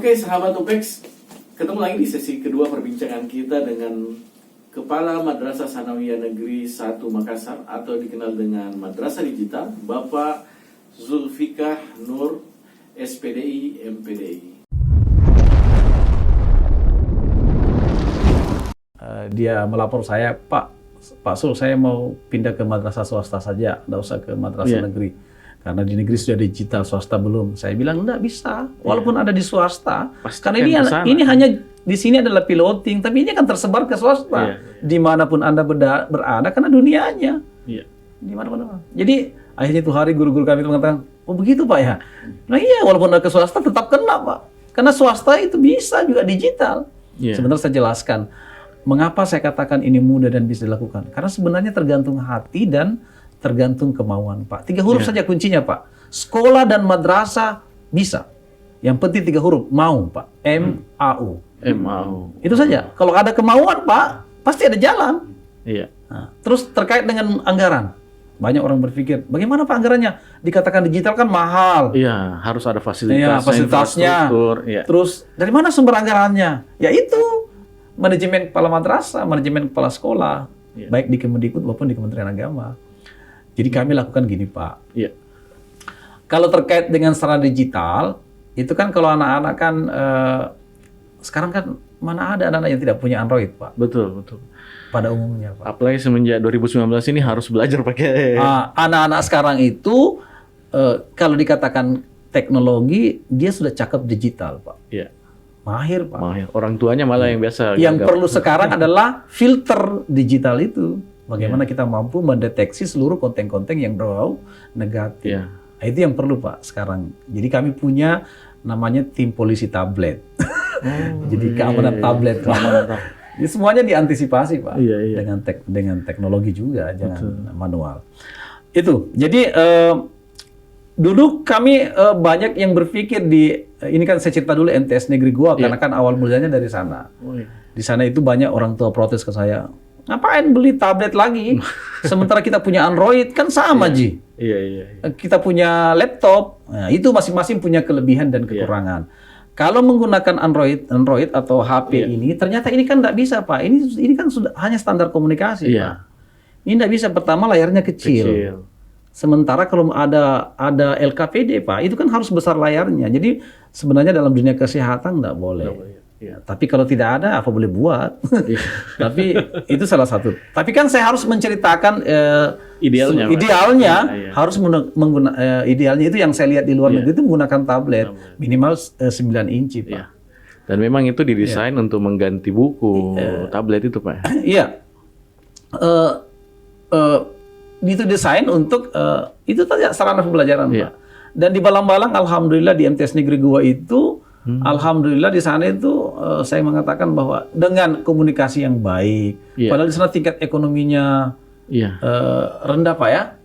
Oke, sahabat UPEX, ketemu lagi di sesi kedua perbincangan kita dengan Kepala Madrasah Sanawiyah Negeri 1 Makassar atau dikenal dengan Madrasah Digital, Bapak Zulfikar Nur, SPDI, MPDI. Dia melapor saya, Pak Sul, saya mau pindah ke madrasah swasta saja, tidak usah ke madrasah negeri. Karena di negeri sudah digital, swasta belum. Saya bilang enggak bisa, walaupun ada di swasta. Karena ini hanya di sini adalah piloting, tapi ini kan tersebar ke swasta. Dimanapun Anda berada, karena dunianya. Dimana-mana. Jadi akhirnya itu hari guru-guru kami itu mengatakan, oh begitu Pak ya? Nah iya, walaupun ada ke swasta tetap kena Pak. Karena swasta itu bisa juga digital. Sebenarnya saya jelaskan. Mengapa saya katakan ini mudah dan bisa dilakukan? Karena sebenarnya tergantung hati dan tergantung kemauan, Pak. 3 huruf saja kuncinya, Pak. Sekolah dan madrasah bisa. Yang penting 3 huruf, mau, Pak. M-A-U. M-A-U. Itu saja. Kalau ada kemauan, Pak, pasti ada jalan. Nah, terus terkait dengan anggaran. Banyak orang berpikir, bagaimana Pak anggarannya? Dikatakan digital kan mahal. Iya, harus ada fasilitasnya. Fasilitasnya. Terus dari mana sumber anggarannya? Ya itu. Manajemen kepala madrasah, manajemen kepala sekolah, baik di Kemendikbud maupun di Kementerian Agama. Jadi kami lakukan gini Pak. Kalau terkait dengan secara digital, itu kan kalau anak-anak kan sekarang kan mana ada anak-anak yang tidak punya Android Pak? Betul. Pada umumnya Pak. Apalagi semenjak 2019 ini harus belajar pakai. Anak-anak sekarang itu kalau dikatakan teknologi, dia sudah cakep digital Pak. Mahir Pak. Mahir. Orang tuanya malah yang biasa. Yang perlu sekarang adalah filter digital itu. Bagaimana kita mampu mendeteksi seluruh konten-konten yang berbau negatif. Nah, itu yang perlu Pak sekarang. Jadi kami punya namanya tim polisi tablet. Jadi keamanan tablet. Jadi semuanya diantisipasi Pak. Dengan teknologi juga, jangan manual. Itu. Jadi dulu kami banyak yang berpikir ini kan saya cerita dulu MTS Negeri Goa karena kan awal mulanya dari sana. Di sana itu banyak orang tua protes ke saya, ngapain beli tablet lagi? Sementara kita punya Android kan sama Ji. Kita punya laptop, nah, itu masing-masing punya kelebihan dan kekurangan. Kalau menggunakan Android atau HP ini, ternyata ini kan nggak bisa Pak. Ini kan sudah hanya standar komunikasi Pak. Ini nggak bisa. Pertama layarnya kecil. Sementara kalau ada LKPD Pak, itu kan harus besar layarnya. Jadi sebenarnya dalam dunia kesehatan nggak boleh. Tapi kalau tidak ada, apa boleh buat? Tapi itu salah satu. Tapi kan saya harus menceritakan idealnya harus menggunakan idealnya itu yang saya lihat di luar negeri itu menggunakan tablet minimal 9 inci Pak. Dan memang itu didesain untuk mengganti buku tablet itu Pak. Iya. Itu desain untuk itu tadi sarana pembelajaran Pak. Dan di Balang-Balang alhamdulillah di MTS Negeri Goa itu alhamdulillah di sana itu saya mengatakan bahwa dengan komunikasi yang baik, padahal di sana tingkat ekonominya rendah Pak ya.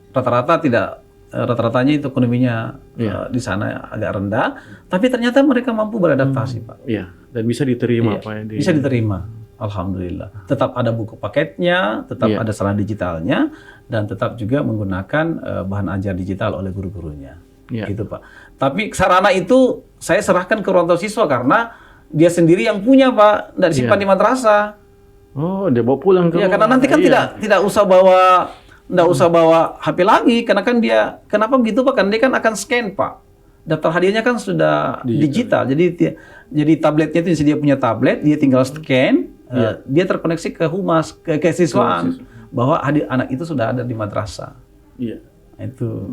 Rata-ratanya itu ekonominya di sana agak rendah, tapi ternyata mereka mampu beradaptasi Pak. Dan bisa diterima Pak ya. Bisa diterima. Alhamdulillah. Tetap ada buku paketnya, tetap ada sarana digitalnya, dan tetap juga menggunakan bahan ajar digital oleh guru-gurunya. Gitu Pak. Tapi sarana itu saya serahkan ke orang tua siswa karena dia sendiri yang punya Pak, tidak disimpan di madrasah. Oh, dia bawa pulang ke rumah. Karena nanti kan tidak usah bawa HP lagi, karena kan kenapa begitu Pak? Karena dia kan akan scan Pak. Daftar hadiahnya kan sudah digital. Jadi tabletnya itu dia punya tablet, dia tinggal scan, dia terkoneksi ke humas, ke siswaan bahwa anak itu sudah ada di madrasah. Itu.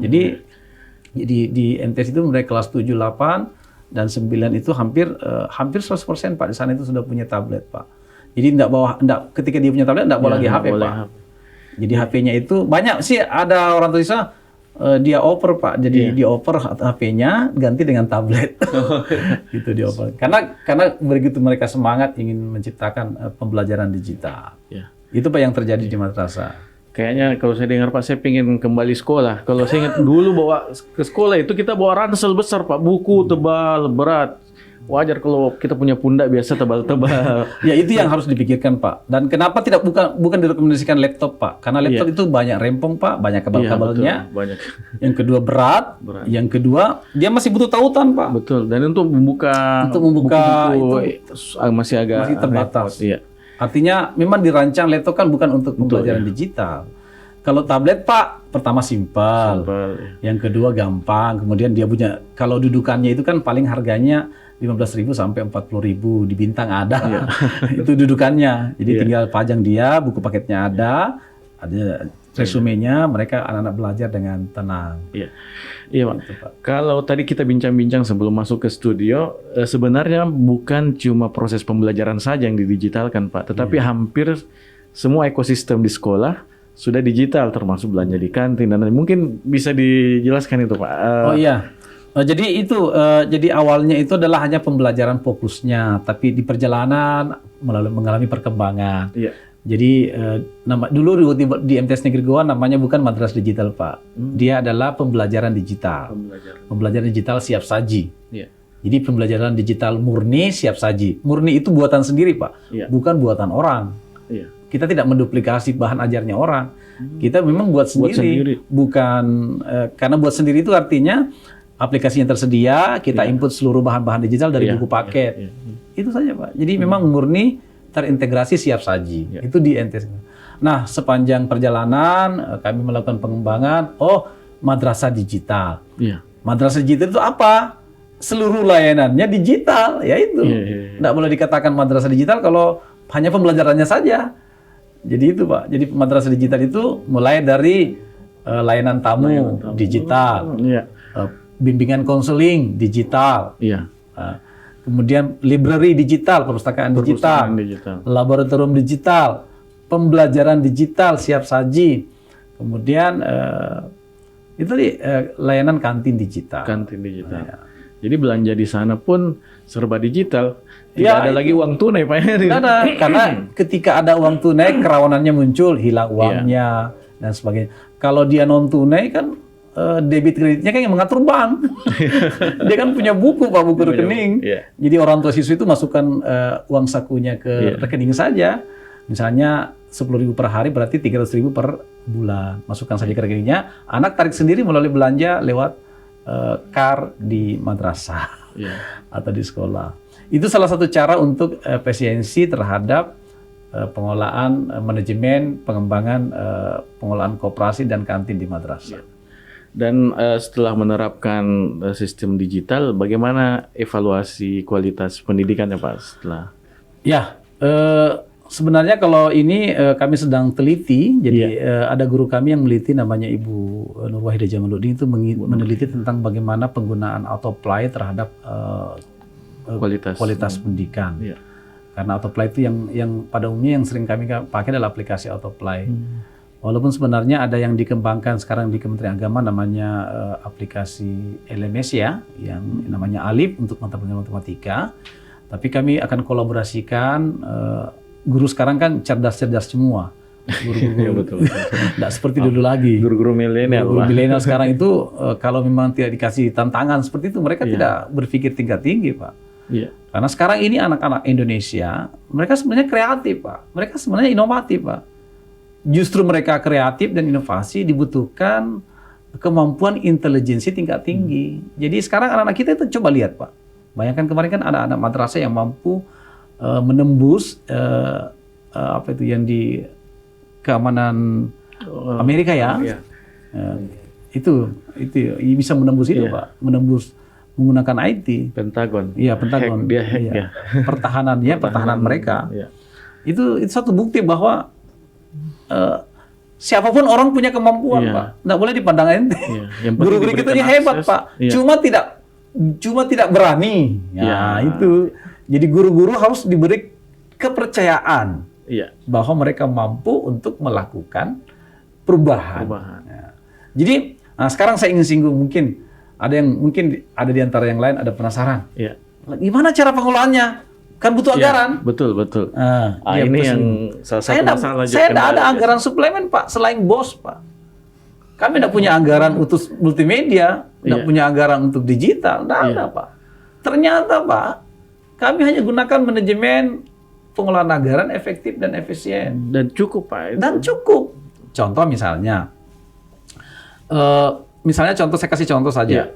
Jadi di MTS itu mulai kelas 7, 8 dan 9 itu hampir 100% Pak di sana itu sudah punya tablet Pak. Jadi ketika dia punya tablet enggak bawa lagi HP Pak. Jadi HP-nya itu banyak sih ada orang tua siswa dia oper Pak. Jadi dia oper HP-nya ganti dengan tablet. Gitu dia oper. Karena begitu mereka semangat ingin menciptakan pembelajaran digital. Itu Pak yang terjadi di madrasah. Kayaknya kalau saya dengar Pak, saya pengen kembali sekolah. Kalau saya ingat dulu bawa ke sekolah itu kita bawa ransel besar Pak, buku tebal, berat. wajar kalau kita punya pundak biasa tebal-tebal. Ya itu yang harus dipikirkan Pak. Dan kenapa bukan direkomendasikan laptop Pak? Karena laptop itu banyak rempong Pak, banyak kabel-kabelnya. Betul, banyak. Yang kedua berat. Yang kedua dia masih butuh tautan Pak. Betul. Dan untuk membuka buku-buku masih terbatas. Iya. Artinya memang dirancang laptop kan bukan untuk pembelajaran digital. Kalau tablet Pak, pertama simpel. Yang kedua gampang. Kemudian dia punya, kalau dudukannya itu kan paling harganya 15.000 sampai 40.000 di Bintang ada. Itu dudukannya. Jadi tinggal pajang dia, buku paketnya ada resumenya, mereka anak-anak belajar dengan tenang. Iya Pak. Gitu, Pak. Kalau tadi kita bincang-bincang sebelum masuk ke studio, sebenarnya bukan cuma proses pembelajaran saja yang didigitalkan Pak, tetapi hampir semua ekosistem di sekolah sudah digital, termasuk belanja di kantin dan mungkin bisa dijelaskan itu Pak. Jadi itu jadi awalnya itu adalah hanya pembelajaran fokusnya, tapi di perjalanan mengalami perkembangan. Jadi dulu di MTS Negeri Goa namanya bukan Madrasah Digital Pak, dia adalah pembelajaran digital. Pembelajaran digital siap saji. Jadi pembelajaran digital murni siap saji. Murni itu buatan sendiri Pak, bukan buatan orang. Kita tidak menduplikasi bahan ajarnya orang. Kita memang buat sendiri. Bukan karena buat sendiri itu artinya aplikasi yang tersedia, kita input seluruh bahan-bahan digital dari buku paket. Itu saja Pak. Jadi memang murni terintegrasi siap saji. Itu di MTS. Nah, sepanjang perjalanan kami melakukan pengembangan, madrasah digital. Madrasah digital itu apa? Seluruh layanannya digital, yaitu. Tidak boleh dikatakan madrasah digital kalau hanya pembelajarannya saja. Jadi itu Pak. Jadi madrasah digital itu mulai dari layanan tamu digital, bimbingan konseling digital, kemudian library digital, perpustakaan digital, laboratorium digital, pembelajaran digital siap saji, kemudian itu layanan kantin digital. Jadi belanja di sana pun serba digital. Tidak ada lagi uang tunai Pak. Tidak ada, karena ketika ada uang tunai kerawanannya muncul, hilang uangnya dan sebagainya. Kalau dia non tunai kan debit kreditnya kan yang mengatur bank. Dia kan punya buku Pak, buku rekening. Jadi orang tua siswa itu masukkan uang sakunya ke rekening saja. Misalnya 10.000 per hari berarti 300.000 per bulan. Masukkan saja ke rekeningnya. Anak tarik sendiri melalui belanja lewat kar di madrasah atau di sekolah. Itu salah satu cara untuk efisiensi terhadap pengolahan manajemen, pengembangan pengolahan koperasi dan kantin di madrasah. Dan setelah menerapkan sistem digital, bagaimana evaluasi kualitas pendidikannya Pak setelah? Sebenarnya kalau ini kami sedang teliti, jadi ada guru kami yang meneliti namanya Ibu Nur Wahidah Jamaluddin itu meneliti tentang bagaimana penggunaan autoplay terhadap kualitas pendidikan. Karena autoplay itu yang pada umumnya yang sering kami pakai adalah aplikasi autoplay. Walaupun sebenarnya ada yang dikembangkan sekarang di Kementerian Agama namanya aplikasi LMS yang namanya Alif untuk mata pelajaran matematika. Tapi kami akan kolaborasikan, guru sekarang kan cerdas-cerdas semua. Guru-guru tidak seperti dulu lagi. Guru-guru milenial. Guru milenial sekarang itu kalau memang tidak dikasih tantangan seperti itu, mereka tidak berpikir tingkat tinggi Pak. Karena sekarang ini anak-anak Indonesia, mereka sebenarnya kreatif Pak. Mereka sebenarnya inovatif Pak. Justru mereka kreatif dan inovasi dibutuhkan kemampuan intelijensi tingkat tinggi. Jadi sekarang anak-anak kita itu coba lihat Pak. Bayangkan kemarin kan ada anak madrasah yang mampu menembus yang di keamanan Amerika itu bisa menembus itu Pak, menembus menggunakan IT. Pentagon. Pentagon. Pertahanan mereka. Itu satu bukti bahwa siapapun orang punya kemampuan Pak, nggak boleh dipandang ente. Guru-guru kita ini hebat Pak, cuma tidak berani. Itu. Jadi guru-guru harus diberi kepercayaan bahwa mereka mampu untuk melakukan perubahan. Jadi sekarang saya ingin singgung, mungkin ada di antara yang lain ada penasaran. Gimana cara pengelolaannya? Kan butuh anggaran. Betul. Ini yang salah satu masalah. Saya tidak ada anggaran suplemen Pak, selain BOS Pak. Kami tidak punya anggaran untuk multimedia, tidak punya anggaran untuk digital, tidak ada Pak. Ternyata Pak, Kami hanya gunakan manajemen pengelolaan anggaran efektif dan efisien. Dan cukup Pak. Itu. Dan cukup. Contoh misalnya, contoh saya kasih contoh saja.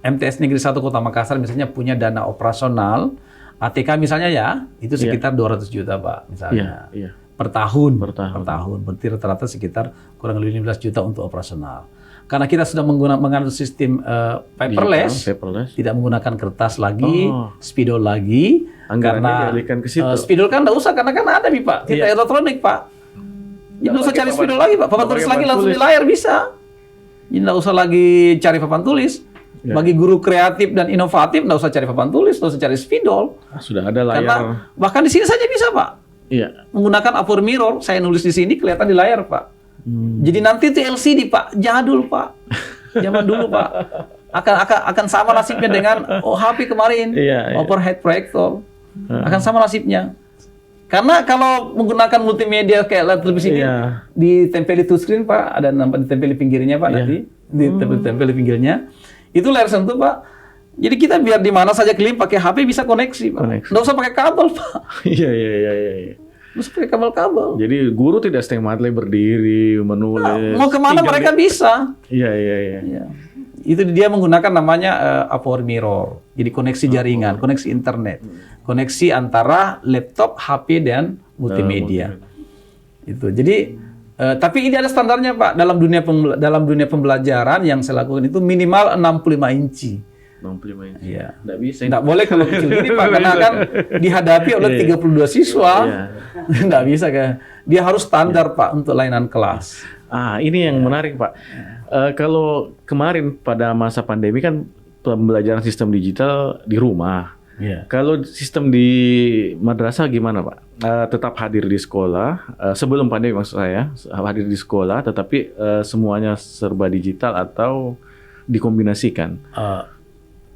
MTS Negeri 1 Kota Makassar misalnya punya dana operasional ATK misalnya ya, itu sekitar 200 juta Pak misalnya. Per tahun. Berarti rata-rata sekitar kurang lebih 15 juta untuk operasional. Karena kita sudah menggunakan sistem paperless, tidak menggunakan kertas lagi, spidol lagi. Anggarannya dialihkan ke situ. Spidol kan nggak usah, karena kan ada nih Pak, kita elektronik Pak. Jadi nggak usah cari spidol lagi Pak, papan tulis lagi langsung di layar bisa. Jadi nggak usah lagi cari papan tulis. Bagi guru kreatif dan inovatif nggak usah cari papan tulis, nggak usah cari spidol. Sudah ada layar. Karena bahkan di sini saja bisa Pak. Menggunakan Upper Mirror, saya nulis di sini kelihatan di layar Pak. Jadi nanti itu LCD Pak, jadul Pak, zaman dulu Pak, akan sama nasibnya dengan HP kemarin, overhead projector, akan sama nasibnya. Karena kalau menggunakan multimedia kayak layar televisi ini, ditempel di touchscreen Pak, ada nampak ditempel di pinggirnya Pak nanti, ditempel di pinggirnya, itu layar sentuh Pak. Jadi kita biar di mana saja keliling pakai HP bisa koneksi Pak, nggak usah pakai kabel Pak. Iya. Terus pakai kabel-kabel. Jadi guru tidak setengah mati berdiri menulis. Mau kemana mereka bisa. Iya. Itu dia menggunakan namanya Upper Mirror. Jadi koneksi jaringan, koneksi internet, koneksi antara laptop, HP dan multimedia. Itu. Jadi tapi ini ada standarnya Pak dalam dunia pembelajaran yang saya lakukan itu minimal 65 inci. 65 inci. Iya. Nggak bisa. Nggak boleh kalau kecil gini Pak, karena kan dihadapi oleh 32 siswa. Nggak bisa kan. Dia harus standar Pak untuk layanan kelas. Ini yang menarik Pak. Kalau kemarin pada masa pandemi kan pembelajaran sistem digital di rumah. Kalau sistem di madrasah gimana Pak? Tetap hadir di sekolah, sebelum pandemi maksud saya, hadir di sekolah tetapi semuanya serba digital atau dikombinasikan?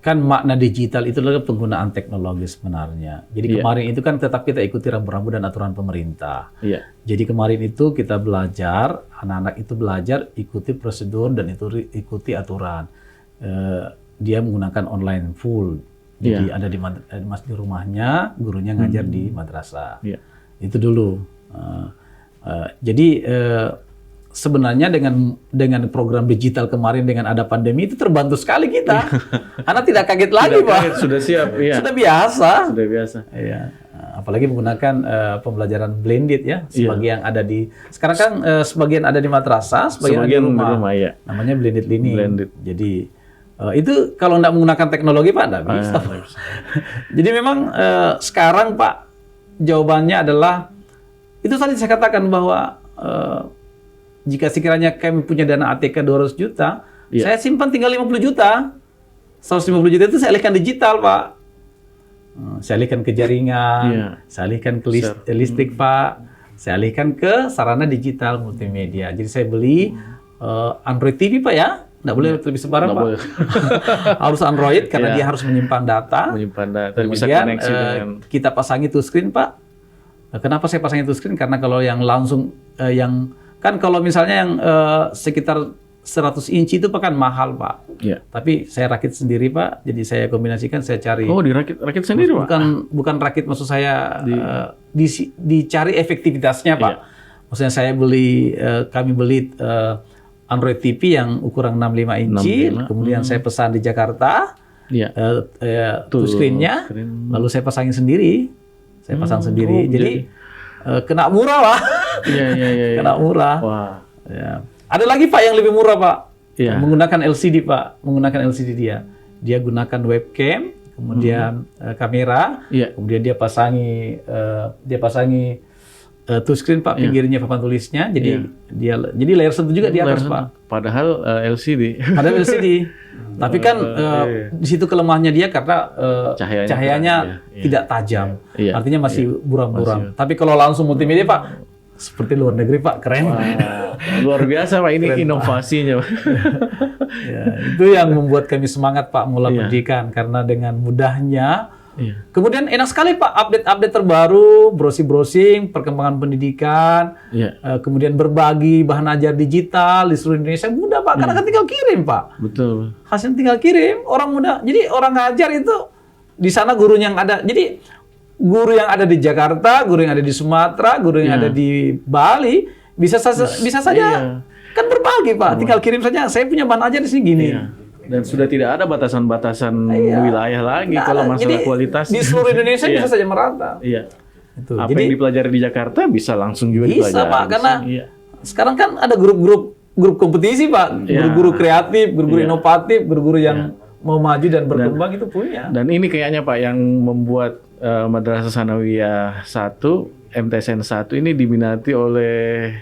Kan makna digital itu adalah penggunaan teknologi sebenarnya. Jadi kemarin itu kan tetap kita ikuti rambu-rambu dan aturan pemerintah. Jadi kemarin itu kita belajar, anak-anak itu belajar ikuti prosedur dan itu ikuti aturan. Dia menggunakan online full. Jadi ada di rumahnya, gurunya ngajar di madrasah. Itu dulu. Jadi sebenarnya dengan program digital kemarin dengan ada pandemi itu terbantu sekali kita. Karena tidak kaget lagi Pak. Sudah siap. Sudah biasa. Iya. Apalagi menggunakan pembelajaran blended ya. Sebagian ada di sekarang kan sebagian ada di madrasah, sebagian ada di rumah. Namanya blended learning. Jadi itu kalau nggak menggunakan teknologi Pak nggak bisa. Jadi memang sekarang Pak jawabannya adalah itu tadi saya katakan bahwa jika sekiranya kami punya dana ATK 200 juta, saya simpan tinggal 50 juta. 150 juta itu saya alihkan digital, Pak. Saya alihkan ke jaringan, saya alihkan ke listrik, Pak. Saya alihkan ke sarana digital multimedia. Jadi saya beli Android TV, Pak ya. Nggak boleh lebih sembarang, Pak. Harus Android karena dia harus menyimpan data. Kemudian bisa koneksi dengan... kita pasangi touchscreen, Pak. Kenapa saya pasangin touchscreen? Karena kalau yang langsung kan kalau misalnya yang sekitar 100 inci itu kan mahal, Pak. Tapi saya rakit sendiri, Pak. Jadi saya kombinasikan, saya cari. Oh, dirakit sendiri, Pak? Bukan rakit, maksud saya dicari efektivitasnya, Pak. Maksudnya saya kami beli Android TV yang ukuran 65 inci, kemudian saya pesan di Jakarta, touchscreen-nya, lalu saya pasangin sendiri. Saya pasang sendiri. Jadi kena murah, Pak. Kena murah. Wah. Ya. Ada lagi, Pak, yang lebih murah, Pak. Menggunakan LCD, Pak. Menggunakan LCD dia. Dia gunakan webcam, kemudian kamera, kemudian dia pasangi touchscreen, Pak, pinggirnya papan tulisnya. Jadi jadi layar sentuh juga di atas, Pak. Padahal LCD. Padahal LCD. Tapi kan di situ kelemahannya dia karena cahayanya tidak tajam. Artinya masih buram-buram. Tapi kalau langsung multimedia, Pak, seperti luar negeri, Pak, keren. Luar biasa, Pak, ini keren, inovasinya, Pak. Itu yang membuat kami semangat, Pak, mengelola pendidikan karena dengan mudahnya. Kemudian enak sekali, Pak, update terbaru, browsing perkembangan pendidikan, kemudian berbagi bahan ajar digital di seluruh Indonesia mudah, Pak, karena kan tinggal kirim, Pak. Betul. Hasil tinggal kirim, orang mudah. Jadi orang ngajar itu di sana gurunya yang ada. Jadi guru yang ada di Jakarta, guru yang ada di Sumatera, guru yang ada di Bali bisa saja kan berbagi Pak. Tinggal kirim saja. Saya punya bahan ajar di sini gini. Dan sudah tidak ada batasan-batasan wilayah lagi kalau masalah kualitas. Di seluruh Indonesia bisa saja merata. Iya. Itu. Apa Jadi, yang dipelajari di Jakarta bisa langsung juga bisa dipelajari. Pak, karena sekarang kan ada grup kompetisi Pak, guru-guru kreatif, guru-guru inovatif, guru-guru yang mau maju dan berkembang itu punya. Dan ini kayaknya Pak yang membuat Madrasah Sanawiyah 1, MTSN 1 ini diminati oleh